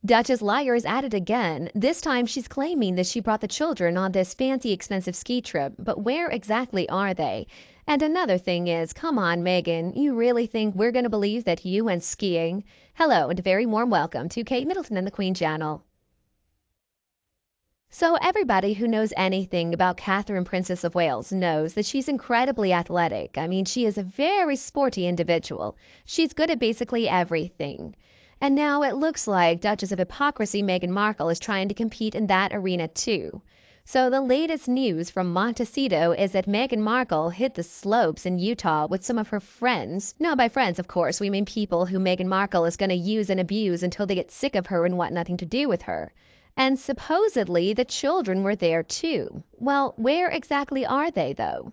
Duchess Liar is at it again. This time she's claiming that she brought the children on this fancy expensive ski trip, but where exactly are they? And another thing is, come on, Meghan, you really think we're going to believe that you went skiing? Hello and a very warm welcome to Kate Middleton and the Queen channel. So everybody who knows anything about Catherine, Princess of Wales, knows that she's incredibly athletic. I mean, she is a very sporty individual. She's good at basically everything. And now it looks like Duchess of Hypocrisy Meghan Markle is trying to compete in that arena too. So the latest news from Montecito is that Meghan Markle hit the slopes in Utah with some of her friends. Now by friends, of course, we mean people who Meghan Markle is going to use and abuse until they get sick of her and want nothing to do with her. And supposedly the children were there too. Well, where exactly are they though?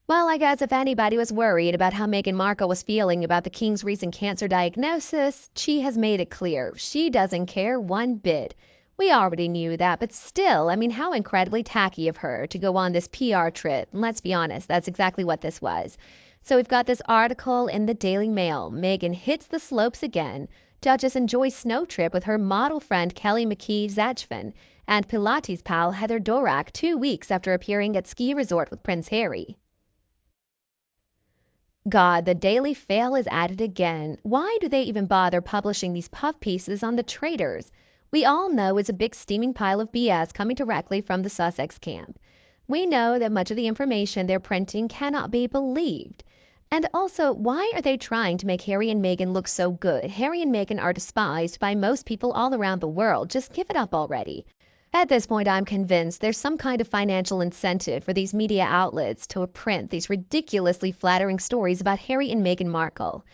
Well, I guess if anybody was worried about how Meghan Markle was feeling about the king's recent cancer diagnosis, she has made it clear she doesn't care one bit. We already knew that, but still, I mean, how incredibly tacky of her to go on this PR trip. And let's be honest, that's exactly what this was. So we've got this article in the Daily Mail. Meghan hits the slopes again. Duchess enjoys snow trip with her model friend Kelly McKee-Zajfin and Pilates pal Heather Dorak 2 weeks after appearing at ski resort with Prince Harry. God, the Daily Fail is at it again. Why do they even bother publishing these puff pieces on the traitors? We all know it's a big steaming pile of BS coming directly from the Sussex camp. We know that much of the information they're printing cannot be believed. And also, why are they trying to make Harry and Meghan look so good? Harry and Meghan are despised by most people all around the world. Just give it up already. At this point, I'm convinced there's some kind of financial incentive for these media outlets to print these ridiculously flattering stories about Harry and Meghan Markle.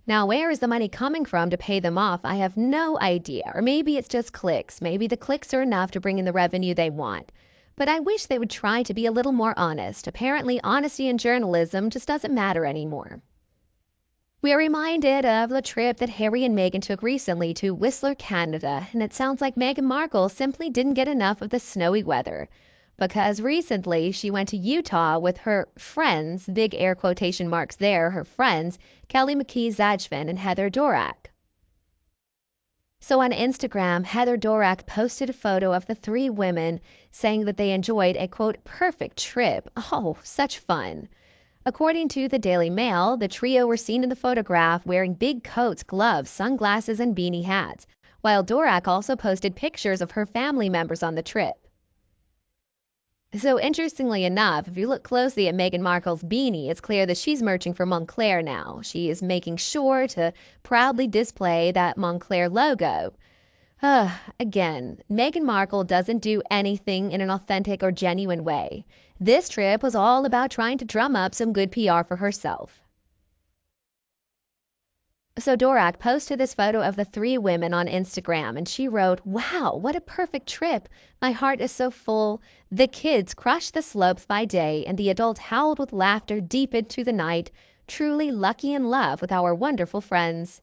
Now, where is the money coming from to pay them off? I have no idea. Or maybe it's just clicks. Maybe the clicks are enough to bring in the revenue they want. But I wish they would try to be a little more honest. Apparently, honesty in journalism just doesn't matter anymore. We are reminded of the trip that Harry and Meghan took recently to Whistler, Canada, and it sounds like Meghan Markle simply didn't get enough of the snowy weather. Because recently she went to Utah with her friends, big air quotation marks there, her friends, Kelly McKee-Zajfin and Heather Dorak. So on Instagram, Heather Dorak posted a photo of the three women saying that they enjoyed a, quote, perfect trip. Oh, such fun. According to the Daily Mail, the trio were seen in the photograph wearing big coats, gloves, sunglasses, and beanie hats, while Dorak also posted pictures of her family members on the trip. So interestingly enough, if you look closely at Meghan Markle's beanie, it's clear that she's merching for Moncler now. She is making sure to proudly display that Moncler logo. Again, Meghan Markle doesn't do anything in an authentic or genuine way. This trip was all about trying to drum up some good PR for herself. So Dorak posted this photo of the three women on Instagram and she wrote, "Wow, what a perfect trip. My heart is so full. The kids crushed the slopes by day and the adults howled with laughter deep into the night. Truly lucky in love with our wonderful friends."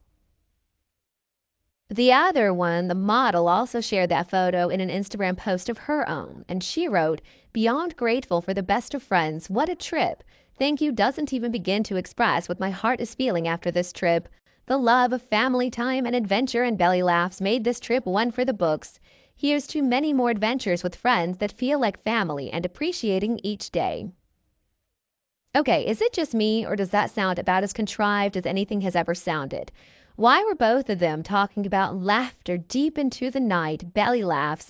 The other one, the model, also shared that photo in an Instagram post of her own, and she wrote, "Beyond grateful for the best of friends. What a trip. Thank you doesn't even begin to express what my heart is feeling after this trip. The love of family time and adventure and belly laughs made this trip one for the books. Here's to many more adventures with friends that feel like family and appreciating each day." Okay, is it just me or does that sound about as contrived as anything has ever sounded? Why were both of them talking about laughter deep into the night, belly laughs?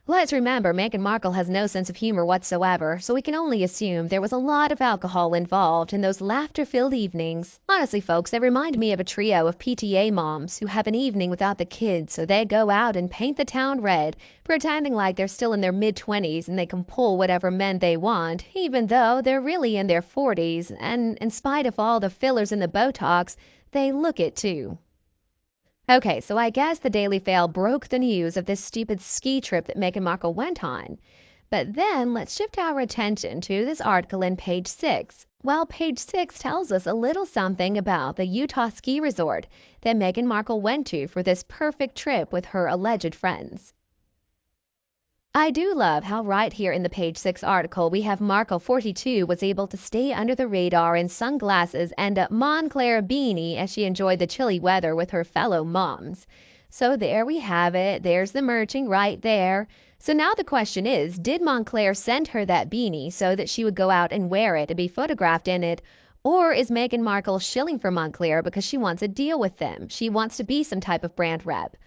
Let's remember, Meghan Markle has no sense of humor whatsoever, so we can only assume there was a lot of alcohol involved in those laughter-filled evenings. Honestly, folks, they remind me of a trio of PTA moms who have an evening without the kids, so they go out and paint the town red, pretending like they're still in their mid-20s and they can pull whatever men they want, even though they're really in their 40s, and in spite of all the fillers and the Botox, they look it too. Okay, so I guess the Daily Fail broke the news of this stupid ski trip that Meghan Markle went on. But then let's shift our attention to this article in page 6. Well, page 6 tells us a little something about the Utah ski resort that Meghan Markle went to for this perfect trip with her alleged friends. I do love how right here in the page 6 article we have Markle 42 was able to stay under the radar in sunglasses and a Moncler beanie as she enjoyed the chilly weather with her fellow moms. So there we have it. There's the merching right there. So now the question is, did Montclair send her that beanie so that she would go out and wear it and be photographed in it? Or is Meghan Markle shilling for Montclair because she wants a deal with them? She wants to be some type of brand rep.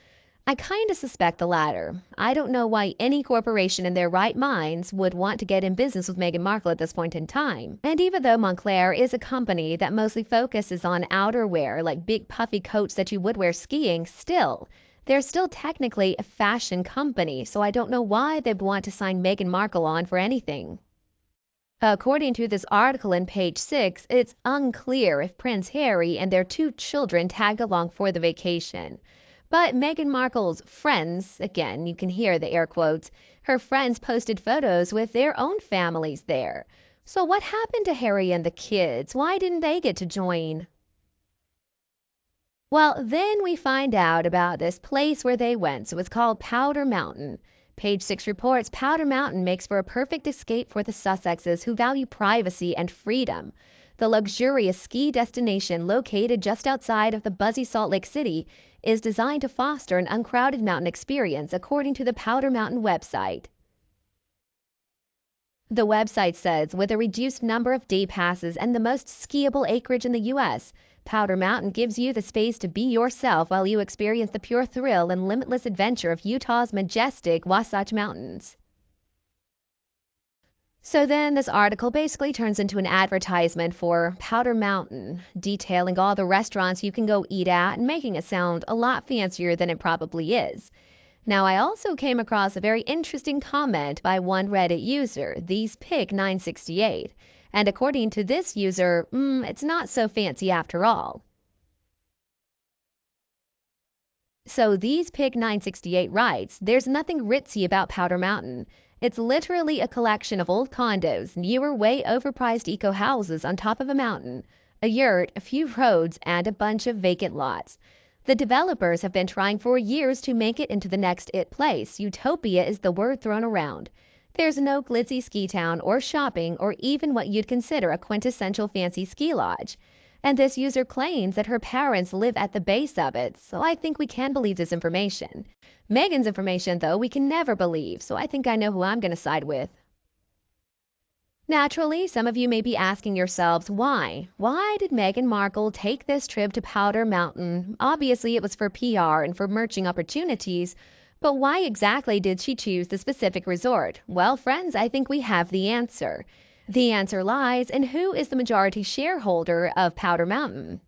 I kind of suspect the latter. I don't know why any corporation in their right minds would want to get in business with Meghan Markle at this point in time. And even though Montclair is a company that mostly focuses on outerwear, like big puffy coats that you would wear skiing, they're still technically a fashion company, so I don't know why they'd want to sign Meghan Markle on for anything. According to this article in page 6, it's unclear if Prince Harry and their 2 children tagged along for the vacation. But Meghan Markle's friends, again, you can hear the air quotes, her friends posted photos with their own families there. So what happened to Harry and the kids? Why didn't they get to join? Well, then we find out about this place where they went. So it's called Powder Mountain. Page 6 reports Powder Mountain makes for a perfect escape for the Sussexes who value privacy and freedom. The luxurious ski destination located just outside of the buzzy Salt Lake City is designed to foster an uncrowded mountain experience, according to the Powder Mountain website. The website says, with a reduced number of day passes and the most skiable acreage in the U.S., Powder Mountain gives you the space to be yourself while you experience the pure thrill and limitless adventure of Utah's majestic Wasatch Mountains. So then this article basically turns into an advertisement for Powder Mountain, detailing all the restaurants you can go eat at and making it sound a lot fancier than it probably is. Now, I also came across a very interesting comment by one Reddit user, ThesePig968. And according to this user, it's not so fancy after all. So ThesePig968 writes, there's nothing ritzy about Powder Mountain. It's literally a collection of old condos, newer, way overpriced eco houses on top of a mountain, a yurt, a few roads, and a bunch of vacant lots. The developers have been trying for years to make it into the next it place. Utopia is the word thrown around. There's no glitzy ski town or shopping or even what you'd consider a quintessential fancy ski lodge. And this user claims that her parents live at the base of it, so I think we can believe this information. Meghan's information, though, we can never believe, so I think I know who I'm going to side with. Naturally, some of you may be asking yourselves why? Why did Meghan Markle take this trip to Powder Mountain? Obviously, it was for PR and for merching opportunities, but why exactly did she choose the specific resort? Well, friends, I think we have the answer. The answer lies in who is the majority shareholder of Powder Mountain.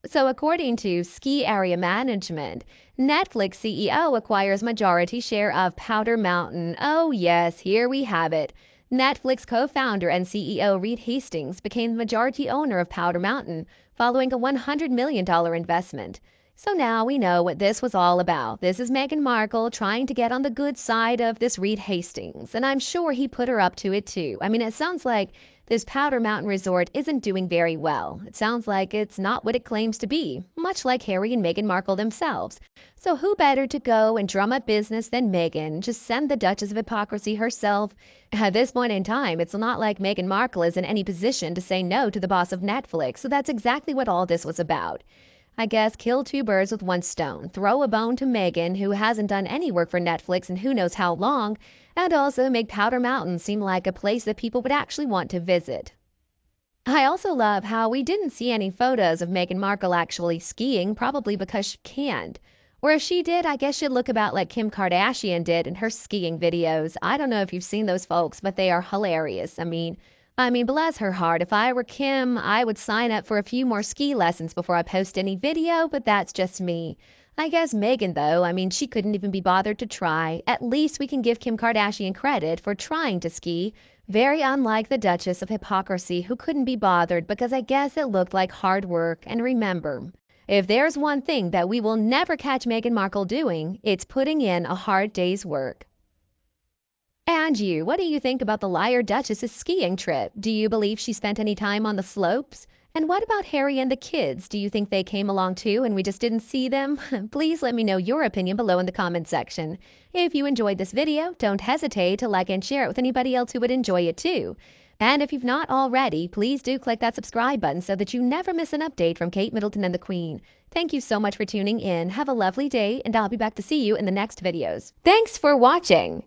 So according to Ski Area Management, Netflix CEO acquires majority share of Powder Mountain. Oh yes, here we have it. Netflix co-founder and CEO Reed Hastings became the majority owner of Powder Mountain following a $100 million investment. So now we know what this was all about. This is Meghan Markle trying to get on the good side of this Reed Hastings, and I'm sure he put her up to it too. I mean, it sounds like this Powder Mountain resort isn't doing very well. It sounds like it's not what it claims to be, much like Harry and Meghan Markle themselves. So who better to go and drum up business than Meghan? Just send the Duchess of Hypocrisy herself. At this point in time, it's not like Meghan Markle is in any position to say no to the boss of Netflix, so that's exactly what all this was about. I guess kill 2 birds with 1 stone. Throw a bone to Meghan, who hasn't done any work for Netflix in who knows how long, and also make Powder Mountain seem like a place that people would actually want to visit. I also love how we didn't see any photos of Meghan Markle actually skiing, probably because she can't. Or if she did, I guess she'd look about like Kim Kardashian did in her skiing videos. I don't know if you've seen those folks, but they are hilarious. I mean, bless her heart. If I were Kim, I would sign up for a few more ski lessons before I post any video, but that's just me. I guess Meghan, though, she couldn't even be bothered to try. At least we can give Kim Kardashian credit for trying to ski. Very unlike the Duchess of Hypocrisy, who couldn't be bothered because I guess it looked like hard work. And remember, if there's one thing that we will never catch Meghan Markle doing, it's putting in a hard day's work. And you, what do you think about the Liar Duchess's skiing trip? Do you believe she spent any time on the slopes? And what about Harry and the kids? Do you think they came along too and we just didn't see them? Please let me know your opinion below in the comment section. If you enjoyed this video, don't hesitate to like and share it with anybody else who would enjoy it too. And if you've not already, please do click that subscribe button so that you never miss an update from Kate Middleton and the Queen. Thank you so much for tuning in. Have a lovely day, and I'll be back to see you in the next videos. Thanks for watching.